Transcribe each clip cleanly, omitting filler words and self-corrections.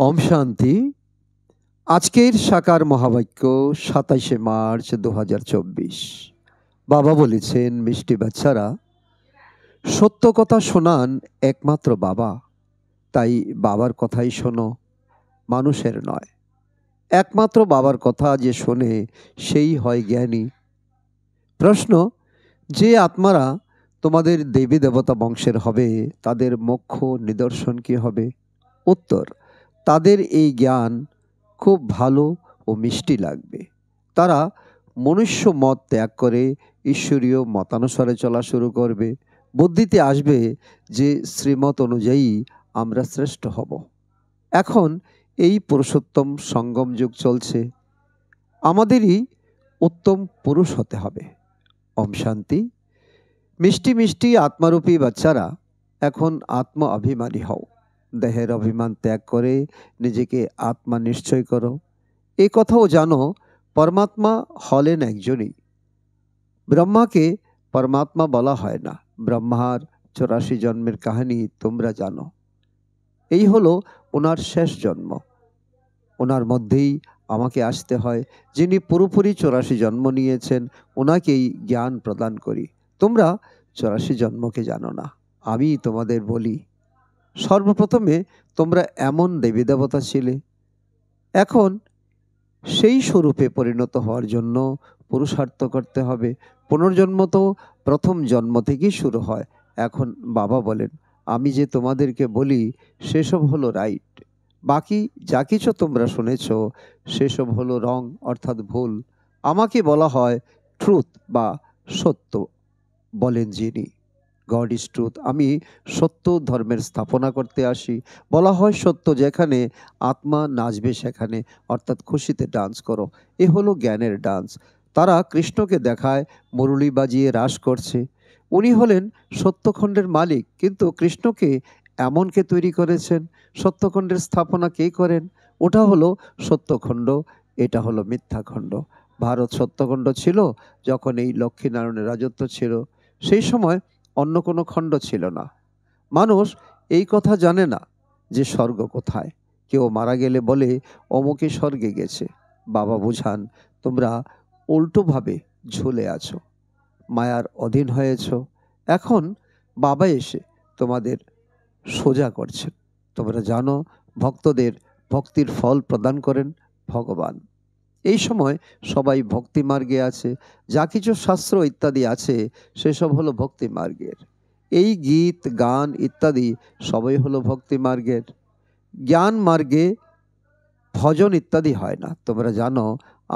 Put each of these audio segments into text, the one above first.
ওম শান্তি। আজকের সাকার মহাবাক্য ২৭শে মার্চ ২০২৪। বাবা বলেছেন, মিষ্টি বাচ্চারা, সত্য কথা শোনান একমাত্র বাবা। তাই বাবার কথাই শোনো, মানুষের নয়। একমাত্র বাবার কথা যে শোনে সেই হয় জ্ঞানী। প্রশ্ন, যে আত্মারা তোমাদের দেবী দেবতা বংশের হবে তাদের মোক্ষ নিদর্শন কি হবে? উত্তর, তাদের এই জ্ঞান খুব ভালো ও মিষ্টি লাগবে। তারা মনুষ্য মত ত্যাগ করে ঈশ্বরীয় মতানুসারে চলা শুরু করবে। বুদ্ধিতে আসবে যে শ্রীমত অনুযায়ী আমরা শ্রেষ্ঠ হব। এখন এই পুরুষোত্তম সঙ্গম যুগ চলছে, আমাদেরই উত্তম পুরুষ হতে হবে। ওম শান্তি। মিষ্টি মিষ্টি আত্মারূপী বাচ্চারা, এখন আত্ম অভিমানী হও। দেহের অভিমান ত্যাগ করে নিজেকে আত্মা নিশ্চয় করো। এই কথাও জানো, পরমাত্মা হলেন একজনই। ব্রহ্মাকে পরমাত্মা বলা হয় না। ব্রহ্মার ৮৪ জন্মের কাহিনী তোমরা জানো। এই হলো ওনার শেষ জন্ম। ওনার মধ্যেই আমাকে আসতে হয়। যিনি পুরোপুরি ৮৪ জন্ম নিয়েছেন, ওনাকেই জ্ঞান প্রদান করি। তোমরা ৮৪ জন্মকে জানো না। আমি তোমাদের বলি, সর্বপ্রথমে তোমরা এমন দেবী দেবতা ছিলে। এখন সেই স্বরূপে পরিণত হওয়ার জন্য পুরুষার্থ করতে হবে। পুনর্জন্ম তো প্রথম জন্ম থেকেই শুরু হয়। এখন বাবা বলেন, আমি যে তোমাদেরকে বলি সেসব হলো রাইট। বাকি যা কিছু তোমরা শুনেছ সেসব হলো রং, অর্থাৎ ভুল। আমাকে বলা হয় ট্রুথ বা সত্য। বলেন যিনি, গড ইজ ট্রুথ। আমি সত্য ধর্মের স্থাপনা করতে আসি। বলা হয় সত্য যেখানে, আত্মা নাচবে সেখানে, অর্থাৎ খুশিতে ডান্স করো। এ হলো জ্ঞানের ডান্স। তারা কৃষ্ণকে দেখায় মুরলী বাজিয়ে রাস করছে। উনি হলেন সত্যখণ্ডের মালিক, কিন্তু কৃষ্ণকে এমন কে তৈরি করেছেন? সত্যখণ্ডের স্থাপনা কে করেন? ওটা হলো সত্যখণ্ড, এটা হলো মিথ্যাখণ্ড। ভারত সত্যখণ্ড ছিল যখন এই লক্ষ্মীনারায়ণের রাজত্ব ছিল। সেই সময় অন্য কোনো খণ্ড ছিল না। মানুষ এই কথা জানে না যে স্বর্গ কোথায়। কেউ মারা গেলে বলে অমুকে স্বর্গে গেছে। বাবা বুঝান, তোমরা উল্টোভাবে ঝুলে আছো, মায়ার অধীন হয়েছ। এখন বাবা এসে তোমাদের সোজা করছেন। তোমরা জানো, ভক্তদের ভক্তির ফল প্রদান করেন ভগবান। এই সময় সবাই ভক্তি মার্গে আছে। যা কিছু শাস্ত্র ইত্যাদি আছে সেসব হলো ভক্তি মার্গের। এই গীত গান ইত্যাদি সবই হলো ভক্তি মার্গের। জ্ঞান মার্গে ভজন ইত্যাদি হয় না। তোমরা জানো,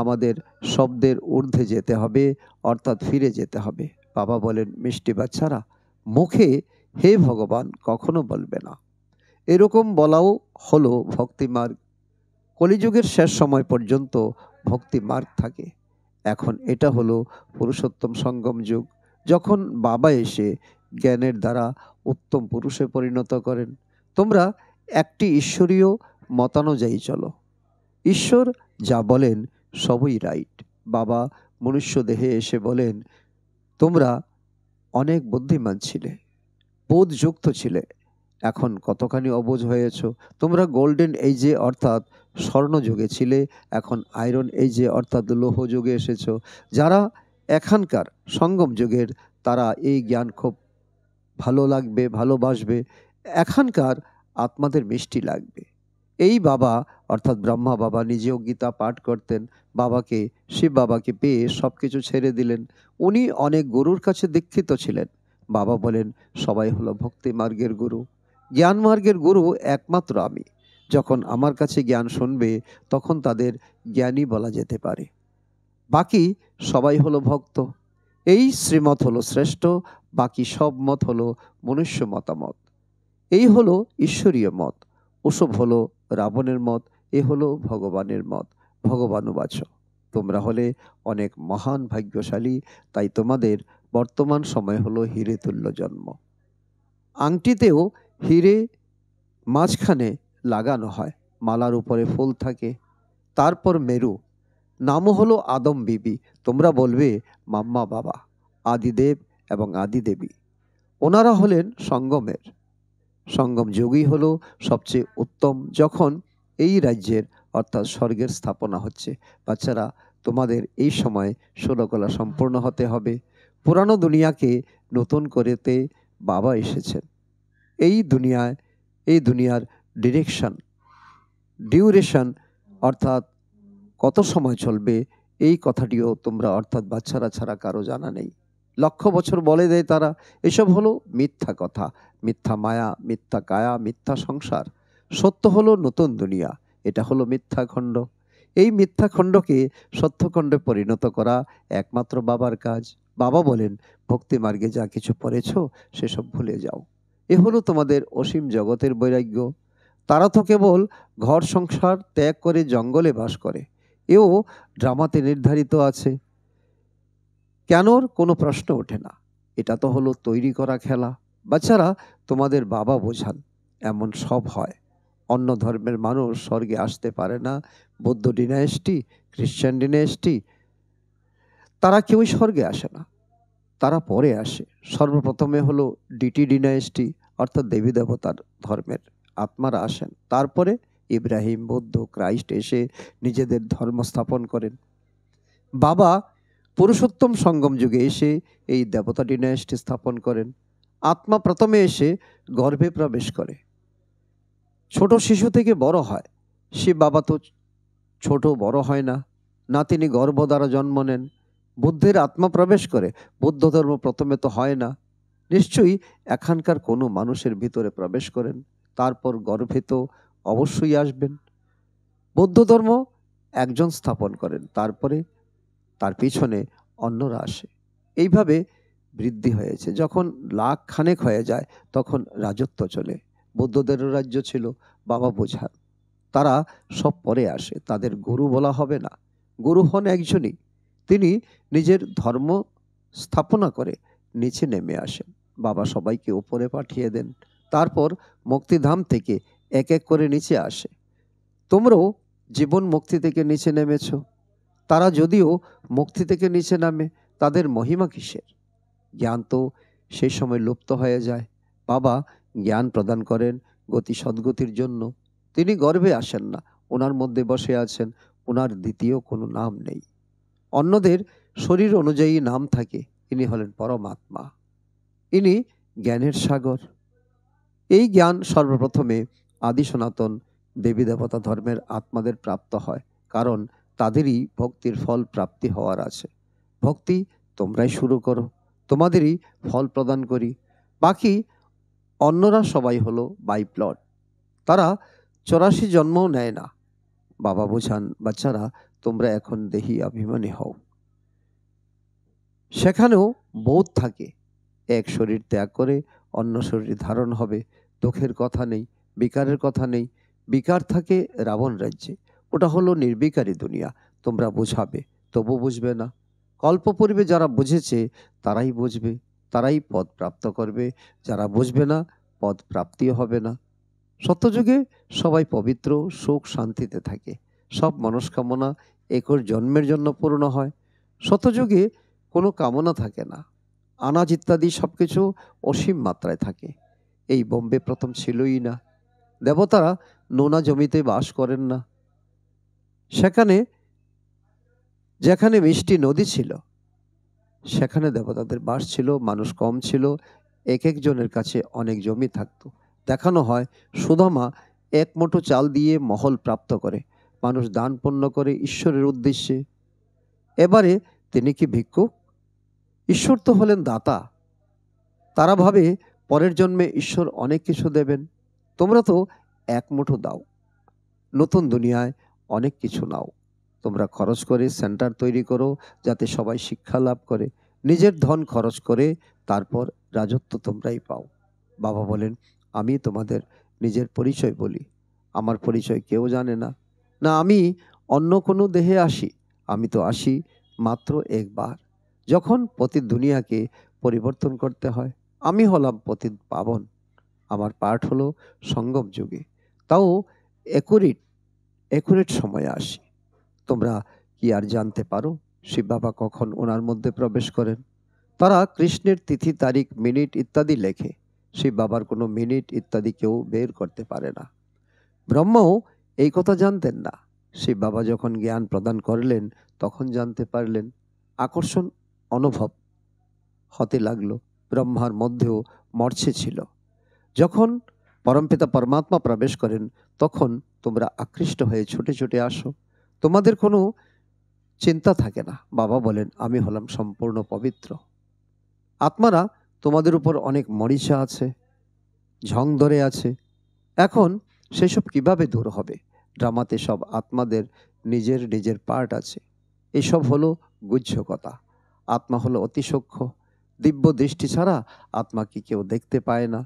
আমাদের শব্দের ঊর্ধ্বে যেতে হবে, অর্থাৎ ফিরে যেতে হবে। বাবা বলেন, মিষ্টি বাচ্চারা, মুখে হে ভগবান কখনো বলবে না। এরকম বলাও হলো ভক্তি মার্গ। কলিযুগের শেষ সময় পর্যন্ত ভক্তি মার্গ থাকে। এখন এটা হলো পুরুষোত্তম সঙ্গম যুগ, যখন বাবা এসে জ্ঞানের দ্বারা উত্তম পুরুষে পরিণত করেন। তোমরা একটি ঈশ্বরীয় মতানুযায়ী চলো। ঈশ্বর যা বলেন সবই রাইট। বাবা মনুষ্য দেহে এসে বলেন, তোমরা অনেক বুদ্ধিমান ছিলে, বোধযুক্ত ছিলে, এখন কতখানি অবুঝ হয়েছ। তোমরা গোল্ডেন এজে অর্থাৎ স্বর্ণযুগে ছিলে, এখন আয়রন এজে অর্থাৎ লৌহ যুগে এসেছ। যারা এখানকার সঙ্গম যুগের, তারা এই জ্ঞান খুব ভালো লাগবে, ভালোবাসবে। এখানকার আত্মাদের মিষ্টি লাগবে। এই বাবা অর্থাৎ ব্রহ্মা বাবা নিজেও গীতা পাঠ করতেন। বাবাকে, শিব বাবাকে পেয়ে সব কিছু ছেড়ে দিলেন। উনি অনেক গুরুর কাছে দীক্ষিত ছিলেন। বাবা বলেন, সবাই হলো ভক্তি মার্গের গুরু। জ্ঞান মার্গের গুরু একমাত্র আমি। যখন আমার কাছে জ্ঞান শুনবে তখন তাদের জ্ঞানী বলা যেতে পারে। বাকি সবাই হলো ভক্ত। এই শ্রীমত হলো শ্রেষ্ঠ, বাকি সব মত হলো মনুষ্য মতামত। এই হলো ঈশ্বরীয় মত। ওসব হলো রাবণের মত, এ হলো ভগবানের মত। ভগবানুবাচ, তোমরা হলে অনেক মহান ভাগ্যশালী, তাই তোমাদের বর্তমান সময় হলো হিরে তুল্য জন্ম। আংটিতেও হিরে মাঝখানে লাগানো হয়, মালার উপরে ফুল থাকে। তারপর মেরু, নামও হলো আদম বিবি। তোমরা বলবে মাম্মা বাবা, আদিদেব এবং আদিদেবী। ওনারা হলেন সঙ্গমের। সঙ্গম যোগই হলো সবচেয়ে উত্তম। যখন এই রাজ্যের অর্থাৎ স্বর্গের স্থাপনা হচ্ছে। বাচ্চারা, তোমাদের এই সময় ষোলকলা সম্পূর্ণ হতে হবে। পুরানো দুনিয়াকে নতুন করেতে বাবা এসেছেন। এই দুনিয়ার ডিউরেশন অর্থাৎ কত সময় চলবে, এই কথাটিও তোমরা অর্থাৎ বাচ্চারা ছাড়া কারো জানা নেই। লক্ষ বছর বলে দেয় তারা। এসব হলো মিথ্যা কথা, মিথ্যা মায়া, মিথ্যা কায়া, মিথ্যা সংসার। সত্য হলো নতুন দুনিয়া, এটা হলো মিথ্যা খণ্ড। এই মিথ্যা খণ্ডকে সত্যখণ্ডে পরিণত করা একমাত্র বাবার কাজ। বাবা বলেন, ভক্তি মার্গে যা কিছু পড়েছ সেসব ভুলে যাও। এ হলো তোমাদের অসীম জগতের বৈরাগ্য। তারা তো কেবল ঘর সংসার ত্যাগ করে জঙ্গলে বাস করে। এও ড্রামাতে নির্ধারিত আছে। কেনর কোনো প্রশ্ন ওঠে না। এটা তো হলো তৈরি করা খেলা। বাচ্চারা, তোমাদের বাবা বোঝান, এমন সব হয়। অন্য ধর্মের মানুষ স্বর্গে আসতে পারে না। বৌদ্ধ ডিনায়েস্টি, খ্রিশ্চান ডিনায়েস্টি, তারা কেউই স্বর্গে আসে না, তারা পরে আসে। সর্বপ্রথমে হলো ডিটি ডিনায়েস্টি অর্থাৎ দেবী দেবতার ধর্মের আত্মারা আসেন। তারপরে ইব্রাহিম, বৌদ্ধ, ক্রাইস্ট এসে নিজেদের ধর্ম স্থাপন করেন। বাবা পুরুষোত্তম সঙ্গম যুগে এসে এই দেবতা ডিনায়েস্টি স্থাপন করেন। আত্মা প্রথমে এসে গর্ভে প্রবেশ করে, ছোট শিশু থেকে বড় হয়। শিব বাবা তো ছোট বড় হয় না, না তিনি গর্ভ দ্বারা জন্ম নেন। বুদ্ধের আত্মা প্রবেশ করে, বৌদ্ধ ধর্ম প্রথমে তো হয় না। নিশ্চয়ই এখানকার কোনো মানুষের ভিতরে প্রবেশ করেন, তারপর গর্ভে তো অবশ্যই আসবেন। বৌদ্ধ ধর্ম একজন স্থাপন করেন, তারপরে তার পিছনে অন্যরা আসে। এইভাবে বৃদ্ধি হয়েছে। যখন লাখ খানেক হয়ে যায় তখন রাজত্ব চলে। বৌদ্ধদেরও রাজ্য ছিল। বাবা বোঝান, তারা সব পরে আসে, তাদের গুরু বলা হবে না। গুরু হন একজনই, তিনি নিজের ধর্ম স্থাপনা করে নিচে নেমে আসেন। বাবা সবাইকে উপরে পাঠিয়ে দেন, তারপর মুক্তিধাম থেকে এক এক করে নিচে আসে। তোমরাও জীবন মুক্তি থেকে নিচে নেমেছ। তারা যদিও মুক্তি থেকে নিচে নামে, তাদের মহিমা কিসের? জ্ঞান তো সেই সময় লুপ্ত হয়ে যায়। বাবা জ্ঞান প্রদান করেন গতি সদ্গতির জন্য। তিনি গর্ভে আসেন না, ওনার মধ্যে বসে আছেন। ওনার দ্বিতীয় কোনো নাম নেই। অন্যদের শরীর অনুযায়ী নাম থাকে। ইনি হলেন পরমাত্মা, ইনি জ্ঞানের সাগর। এই জ্ঞান সর্বপ্রথমে আদি সনাতন দেবী দেবতা ধর্মের আত্মাদের প্রাপ্ত হয়, কারণ তাদেরই ভক্তির ফল প্রাপ্তি হওয়ার আছে। ভক্তি তোমরাই শুরু করো, তোমাদেরই ফল প্রদান করি। বাকি অন্যরা সবাই হলো বাই প্লট, তারা 84 জন্মও নেয় না। বাবা বোঝান, বাচ্চারা তোমরা এখন দেহি অভিমানী হও। সেখানেও বোধ থাকে, এক শরীর ত্যাগ করে অন্য শরীর ধারণ হবে। দুঃখের কথা নেই, বিকারের কথা নেই। বিকার থাকে রাবণ রাজ্যে, ওটা হলো নির্বিকারী দুনিয়া। তোমরা বুঝাবে, তবু বুঝবে না। কল্পপূর্বে যারা বুঝেছে তারাই বুঝবে, তারাই পদ প্রাপ্ত করবে। যারা বুঝবে না, পদ প্রাপ্তিও হবে না। সত্যযুগে সবাই পবিত্র, সুখ শান্তিতে থাকে। সব মনস্কামনা একর জন্মের জন্য পূর্ণ হয়। সত্যযুগে কোনো কামনা থাকে না। আনাজ ইত্যাদি সবকিছু অসীম মাত্রায় থাকে। এই বোম্বে প্রথম ছিলই না। দেবতারা নোনা জমিতে বাস করেন না। যেখানে মিষ্টি নদী ছিল সেখানে দেবতাদের বাস ছিল। মানুষ কম ছিল, এক একজনের কাছে অনেক জমি থাকতো। দেখানো হয় সুদামা এক মুঠো চাল দিয়ে মহল প্রাপ্ত করে। মানুষ দান পুণ্য করে ঈশ্বরের উদ্দেশ্যে। এবারে তিনি কি ভিক্ষুক? ঈশ্বর তো হলেন দাতা। তারা ভাবে পরের জন্মে ঈশ্বর অনেক কিছু দেবেন। তোমরা তো এক মুঠো দাও, নতুন দুনিয়ায় অনেক কিছু নাও। তোমরা খরচ করে সেন্টার তৈরি করো যাতে সবাই শিক্ষা লাভ করে। নিজের ধন খরচ করে তারপর রাজত্ব তোমরাই পাও। বাবা বলেন, আমি তোমাদের নিজের পরিচয় বলি। আমার পরিচয় কেউ জানে না। না আমি অন্য কোনো দেহে আসি, আমি তো আসি মাত্র একবার, যখন পতিত দুনিয়াকে পরিবর্তন করতে হয়। আমি হলাম পতিত পাবন। আমার পাঠ হলো সঙ্গম যুগে, তাও একুরেট সময়ে আসি। তোমরা কি আর জানতে পারো শিব বাবা কখন ওনার মধ্যে প্রবেশ করেন? তারা কৃষ্ণের তিথি, তারিখ, মিনিট ইত্যাদি লেখে। শিব বাবার কোনো মিনিট ইত্যাদি কেউ বের করতে পারে না। ব্রহ্মাও এই কথা জানতেন না। সেই বাবা যখন জ্ঞান প্রদান করলেন তখন জানতে পারলেন। আকর্ষণ অনুভব হতে লাগলো। ব্রহ্মার মধ্যেও মরছে ছিল। যখন পরমপিতা পরমাত্মা প্রবেশ করেন তখন তোমরা আকৃষ্ট হয়ে ছুটে ছুটে আসো, তোমাদের কোনো চিন্তা থাকে না। বাবা বলেন, আমি হলাম সম্পূর্ণ পবিত্র। আত্মারা তোমাদের উপর অনেক মরিচা আছে, ঝং ধরে আছে। এখন সেসব কিভাবে দূর হবে? ড্রামাতে সব আত্মাদের নিজের নিজের পার্ট আছে। এসব হলো গুহ্য কথা। আত্মা হলো অতি সূক্ষ্ম। দিব্য দৃষ্টি ছাড়া আত্মাকে কেউ দেখতে পায় না।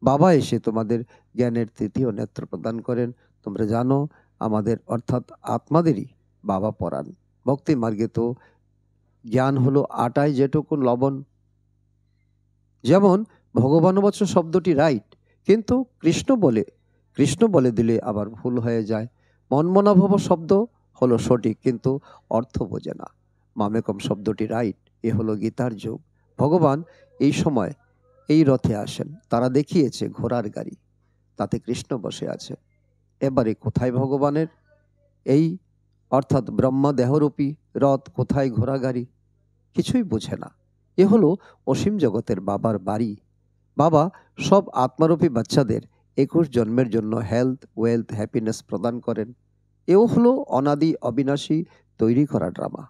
বাবা এসে তোমাদের জ্ঞানের তৃতীয় নেত্র প্রদান করেন। তোমরা জানো আমাদের অর্থাৎ আত্মাদেরই বাবা পড়ান। ভক্তি মার্গে তো জ্ঞান হলো আটায় যেটুকু লবণ। যেমন ভগবানবৎস শব্দটি রাইট, কিন্তু কৃষ্ণ বলে দিলে আবার ভুল হয়ে যায়। মনমনাভব শব্দ হলো সঠিক, কিন্তু অর্থ বোঝে না। মামেকম শব্দটি রাইট, এ হলো গীতার যুগ। ভগবান এই সময় এই রথে আসেন। তারা দেখিয়েছে ঘোড়ার গাড়ি, তাতে কৃষ্ণ বসে আছে। এবারে কোথায় ভগবানের এই অর্থাৎ ব্রহ্মা দেহরূপী রথ, কোথায় ঘোড়া গাড়ি? কিছুই বোঝে না। এ হলো অসীম জগতের বাবার বাড়ি। বাবা সব আত্মারূপী বাচ্চাদের 21 জন্মের জন্য হেলথ, ওয়েলথ, হ্যাপিনেস প্রদান করেন। এও হলো অনাদি অবিনাশী তৈরি করা ড্রামা।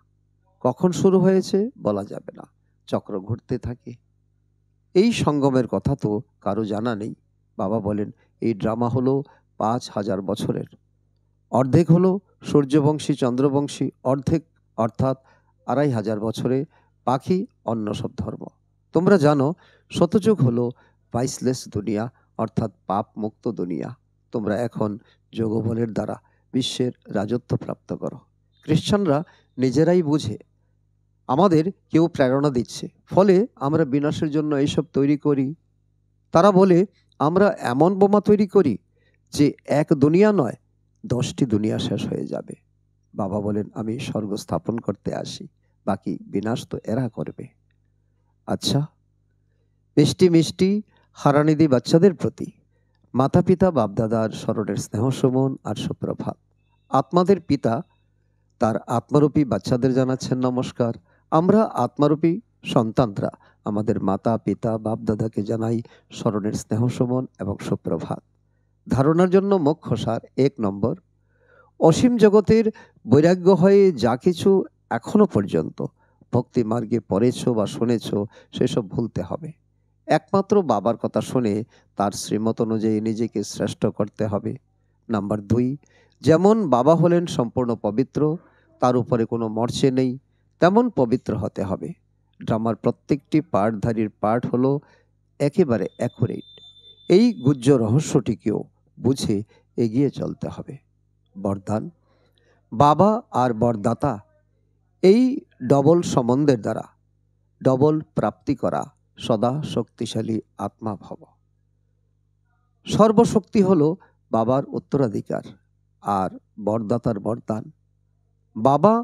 কখন শুরু হয়েছে বলা যাবে না, চক্র ঘুরতে থাকে। এই সঙ্গমের কথা তো কারো জানা নেই। বাবা বলেন, এই ড্রামা হলো 5000 বছরের। অর্ধেক হলো সূর্যবংশী চন্দ্রবংশী, অর্ধেক অর্থাৎ 2500 বছরে বাকি অন্য সব ধর্ম। তোমরা জানো শতযুগ হলো ভাইসলেস দুনিয়া, অর্থাৎ পাপ মুক্ত দুনিয়া। তোমরা এখন যোগবলের দ্বারা বিশ্বের রাজত্ব প্রাপ্ত করো। খ্রিস্টানরা নিজেরাই বুঝে আমাদের কেউ প্রেরণা দিচ্ছে, ফলে আমরা বিনাশের জন্য এইসব তৈরি করি। তারা বলে আমরা এমন বোমা তৈরি করি যে এক দুনিয়া নয় 10টি দুনিয়া শেষ হয়ে যাবে। বাবা বলেন, আমি স্বর্গ স্থাপন করতে আসি, বাকি বিনাশ তো এরা করবে। আচ্ছা, মিষ্টি মিষ্টি হারানিধি বাচ্চাদের প্রতি মাতা পিতা বাপদাদার স্মরণের স্নেহ সুমন আর সুপ্রভাত। আত্মাদের পিতা তার আত্মারূপী বাচ্চাদের জানাচ্ছেন নমস্কার। আমরা আত্মারূপী সন্তানরা আমাদের মাতা পিতা বাপদাদাকে জানাই স্মরণের স্নেহ সুমন এবং সুপ্রভাত। ধারণার জন্য মুখ্য সার 1 নম্বর, অসীম জগতের বৈরাগ্য হয়ে যা কিছু এখনো পর্যন্ত ভক্তি মার্গে পড়েছ বা শুনেছ সেসব ভুলতে হবে। একমাত্র বাবার কথা শুনে তার শ্রীমত অনুযায়ী নিজেকে শ্রেষ্ঠ করতে হবে। নাম্বার 2, যেমন বাবা হলেন সম্পূর্ণ পবিত্র, তার উপরে কোনো মর্চে নেই, তেমন পবিত্র হতে হবে। ড্রামার প্রত্যেকটি পাঠধারীর পাঠ হলো একেবারে অ্যাকুরেট। এই গুহ্য রহস্যটিকেও বুঝে এগিয়ে চলতে হবে। বরদান, বাবা আর বরদাতা এই ডবল সম্বন্ধের দ্বারা ডবল প্রাপ্তি করা সদা শক্তিশালী আত্মা ভব। সর্বশক্তি হলো বাবার উত্তরাধিকার আর বরদাতার বরদান। বাবা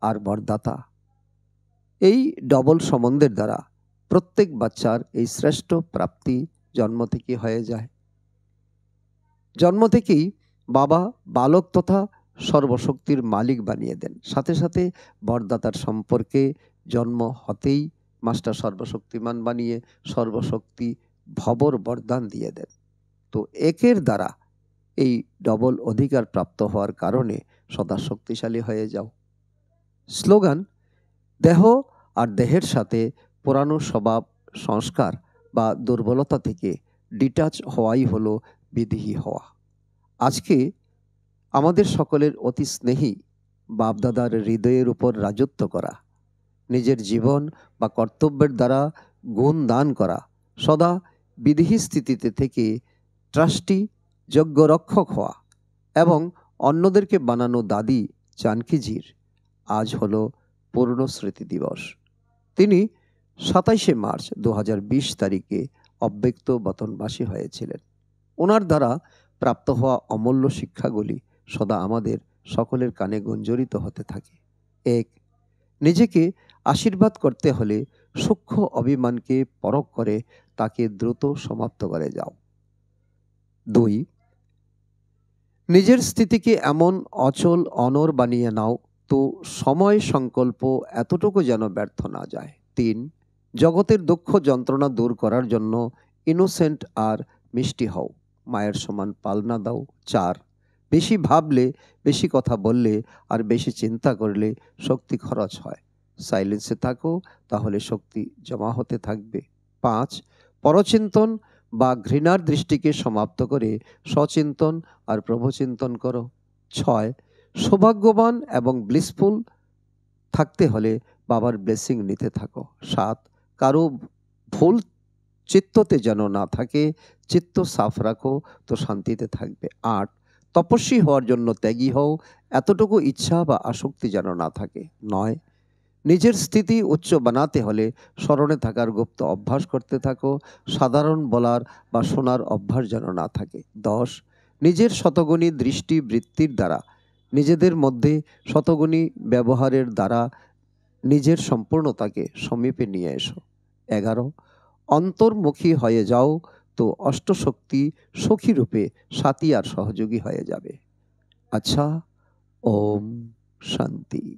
আর বরদাতা এই ডবল সম্বন্ধের দ্বারা প্রত্যেক বাচ্চার এই শ্রেষ্ঠ প্রাপ্তি জন্ম থেকে হয়ে যায়। জন্ম থেকেই বাবা বালক তথা সর্বশক্তির মালিক বানিয়ে দেন। সাথে সাথে বরদাতার সম্পর্কে জন্ম হতেই মাস্টার সর্বশক্তিমান বানিয়ে সর্বশক্তি ভবর বরদান দিয়ে দেন। তো একের দ্বারা এই ডবল অধিকার প্রাপ্ত হওয়ার কারণে সদা শক্তিশালী হয়ে যাও। স্লোগান, দেহ আর দেহের সাথে পুরানো স্বভাব সংস্কার বা দুর্বলতা থেকে ডিটাচ হওয়াই হলো বিদেহী হওয়া। আজকে আমাদের সকলের অতি স্নেহী বাপদাদার হৃদয়ের উপর রাজত্ব করা, নিজের জীবন বা কর্তব্যের দ্বারা গুণ দান করা, সদা বিদেহী স্থিতিতে থেকে ট্রাস্টি যজ্ঞ রক্ষক হওয়া এবং অন্যদেরকে বানানো দাদি জানকীজির আজ হলো পূর্ণ স্মৃতি দিবস। তিনি 27শে মার্চ 2020 তারিখে অব্যক্ত বতনবাসী হয়েছিলেন। ওনার দ্বারা প্রাপ্ত হওয়া অমূল্য শিক্ষাগুলি সদা আমাদের সকলের কানে গুঞ্জরিত হতে থাকে। 1, নিজেকে আশীর্বাদ করতে হলে সূক্ষ্ম অভিমানকে পরখ করে তাকে দ্রুত সমাপ্ত করে যাও। 2, নিজের স্থিতিকে এমন অচল অনড় বানিয়ে নাও তো সময় সংকল্প এতটুকু যেন ব্যর্থ না যায়। ৩. জগতের দুঃখ যন্ত্রণা দূর করার জন্য ইনোসেন্ট আর মিষ্টি হও, মায়ের সমান পালনা দাও। ৪. বেশি ভাবলে, বেশি কথা বললে আর বেশি চিন্তা করলে শক্তি খরচ হয়। সাইলেন্সে থাকো, তাহলে শক্তি জমা হতে থাকবে। ৫. পরচিন্তন বা ঘৃণার দৃষ্টিকে সমাপ্ত করে সচিন্তন আর প্রভুচিন্তন করো। ৬. সৌভাগ্যবান এবং ব্লিসফুল থাকতে হলে বাবার ব্লেসিং নিতে থাকো। ৭. কারো ভুল চিত্ততে যেন না থাকে, চিত্ত সাফ রাখো তো শান্তিতে থাকবে। ৮. তপস্বী হওয়ার জন্য ত্যাগী হও, এতটুকু ইচ্ছা বা আসক্তি যেন না থাকে। ৯. নিজের স্থিতি উচ্চ বানাতে হলে স্মরণে থাকার গুপ্ত অভ্যাস করতে থাকো, সাধারণ বলার বা শোনার অভ্যাস যেন না থাকে। ১০. নিজের শতগুণী দৃষ্টি বৃত্তির দ্বারা, নিজেদের মধ্যে শতগুণী ব্যবহারের দ্বারা নিজের সম্পূর্ণতাকে সমীপে নিয়ে এসো। ১১. অন্তর্মুখী হয়ে যাও তো অষ্টশক্তি সখী রূপে সাথী আর সহযোগী হয়ে যাবে। আচ্ছা, ওম শান্তি।